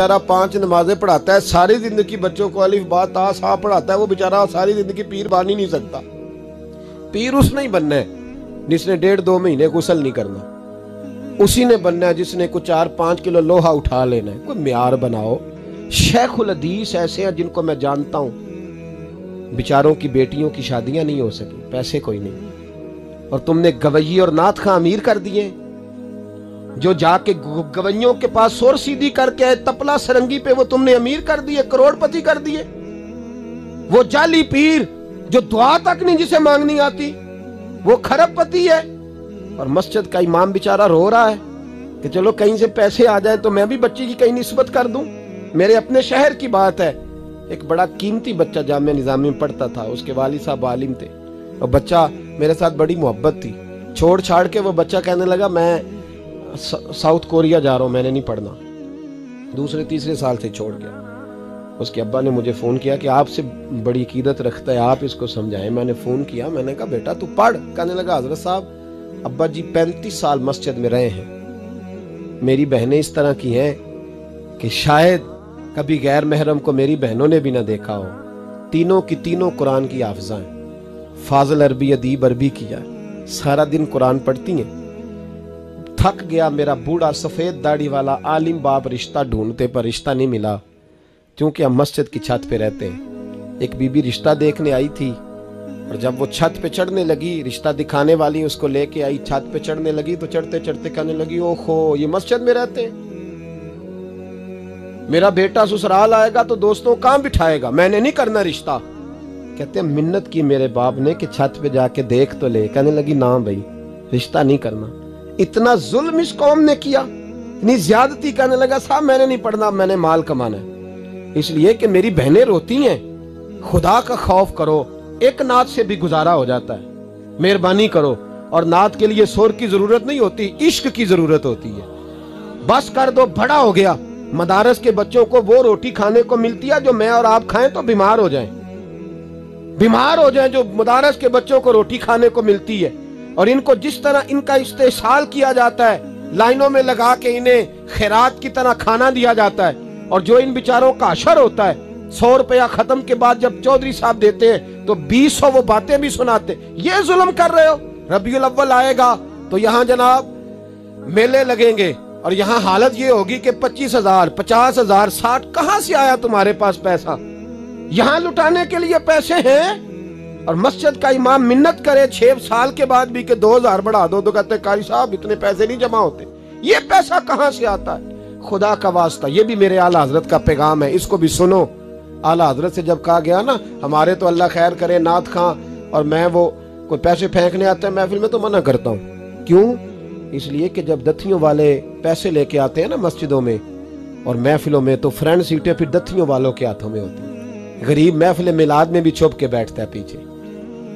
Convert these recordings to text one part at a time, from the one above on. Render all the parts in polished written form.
बेचारा 5 नमाजें पढ़ाता है, सारी जिंदगी बच्चों को अलिफ बा ता सा पढ़ाता है, वो बेचारा सारी जिंदगी पीर बन ही नहीं सकता। पीर उसने ही बनना है जिसने 1.5-2 महीने गुस्ल नहीं करना, उसी ने बनना है जिसने कुछ 4-5 किलो लोहा उठा लेना है। कोई म्यार बनाओ। शेखुल हदीस ऐसे हैं जिनको मैं जानता हूं, बेचारों की बेटियों की शादियां नहीं हो सकी, पैसे कोई नहीं, और तुमने गवैये और नाथ खां अमीर कर दिए, जो जाके गवैयों के पास सोर सीधी करके तपला सरंगी पे वो तुमने अमीर कर दिए, करोड़पति कर दिए। वो जाली पीर जो दुआ तक नहीं जिसे मांगनी आती, वो खरबपति है। और मस्जिद का इमाम बेचारा रो रहा है कि चलो कहीं से पैसे आ जाए तो मैं भी बच्ची की कहीं निस्बत कर दूं। मेरे अपने शहर की बात है, एक बड़ा कीमती बच्चा जामिया निजामी में पढ़ता था, उसके वालिद साहब आलिम थे, और बच्चा मेरे साथ बड़ी मोहब्बत थी। छोड़ छाड़ के वो बच्चा कहने लगा मैं साउथ कोरिया जा रहा हूं, मैंने नहीं पढ़ना। 2-3 साल से छोड़ गया। उसके अब्बा ने मुझे फ़ोन किया कि आपसे बड़ी अकीदत रखता है, आप इसको समझाएं। मैंने फ़ोन किया, मैंने कहा बेटा तू पढ़। कहने लगा हजरत साहब अब्बा जी 35 साल मस्जिद में रहे हैं, मेरी बहनें इस तरह की हैं कि शायद कभी गैर महरम को मेरी बहनों ने भी ना देखा हो। तीनों की तीनों कुरान की हाफिज़ा हैं, फाजिल अरबी अदीब अरबी किया, सारा दिन कुरान पढ़ती हैं। थक गया मेरा बूढ़ा सफेद दाढ़ी वाला आलिम बाप रिश्ता ढूंढते पर रिश्ता नहीं मिला, क्योंकि हम मस्जिद की छत पे रहते हैं। एक बीबी रिश्ता देखने आई थी, और जब वो छत पे चढ़ने लगी, रिश्ता दिखाने वाली उसको लेके आई, छत पे चढ़ने लगी तो चढ़ते चढ़ते कहने लगी ओहो ये मस्जिद में रहते हैं, मेरा बेटा ससुराल आएगा तो दोस्तों कहां बिठाएगा, मैंने नहीं करना रिश्ता। कहते हैं मिन्नत की मेरे बाप ने कि छत पे जाके देख तो ले। कहने लगी ना भाई रिश्ता नहीं करना। इतना जुल्म इस कौम ने किया, इतनी ज्यादती। कहने लगा साहब मैंने नहीं पढ़ना, मैंने माल कमाना है, इसलिए कि मेरी बहनें रोती हैं। खुदा का खौफ करो, एक नात से भी गुजारा हो जाता है, मेहरबानी करो। और नात के लिए शोर की जरूरत नहीं होती, इश्क की जरूरत होती है। बस कर दो, बड़ा हो गया। मदारस के बच्चों को वो रोटी खाने को मिलती है जो मैं और आप खाएं तो बीमार हो जाएं, बीमार हो जाएं, जो मदारस के बच्चों को रोटी खाने को मिलती है। और इनको जिस तरह इनका इस्तेसाल किया जाता है, लाइनों में लगा के इन्हें खैरात की तरह खाना दिया जाता है, और जो इन बेचारों का अशर होता है 100 रुपया खत्म के बाद जब चौधरी साहब देते हैं तो 200 वो बातें भी सुनाते। ये जुल्म कर रहे हो। रबीउल अव्वल आएगा तो यहाँ जनाब मेले लगेंगे, और यहाँ हालत ये होगी कि 25,000, 50,000, 60, कहां से आया तुम्हारे पास पैसा? यहाँ लुटाने के लिए पैसे हैं। और मस्जिद का इमाम मिन्नत करे 6 साल के बाद भी कि 2,000 बढ़ा दो, तो कहते कारी साहब इतने पैसे नहीं जमा होते। ये पैसा कहां से आता है? खुदा का वास्ता, ये भी मेरे आला हजरत का पैगाम है, इसको भी सुनो। आला हजरत से जब कहा गया ना, हमारे तो अल्लाह खैर करे नाथ खां और मैं वो कोई पैसे फेंकने आते हैं महफिल में तो मना करता हूँ। क्यों? इसलिए कि जब दथियों वाले पैसे लेके आते हैं ना मस्जिदों में और महफिलों में, तो फ्रंट सीटें फिर दथियों वालों के हाथों में होती हैं। गरीब महफिल मिलाद में भी छुप के बैठता है पीछे,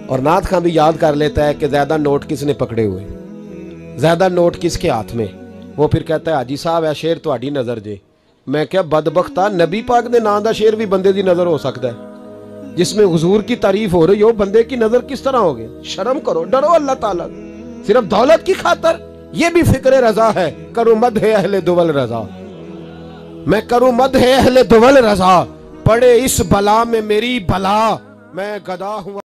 और नाथ खां भी याद कर लेता है कि ज्यादा नोट किसने पकड़े हुए, ज्यादा नोट किसके हाथ में। वो फिर कहता है हाजी साहब है शेर तुहाडी नजर जे। मैं क्या बदबख्ता, नबी पाक दे नाम दा शेर भी बंदे दी नजर हो सकता है, जिसमें हुजूर की तारीफ हो रही हो, बंदे की नजर किस तरह होगी? शर्म करो, डरो अल्लाह ताला। सिर्फ दौलत की खातर ये भी फिक्र रजा है, करूं मद है अहले दुवल रजा, मैं करूं मद है अहले दुवल रजा, पड़े इस बला में मेरी भला, मैं गदा हूं।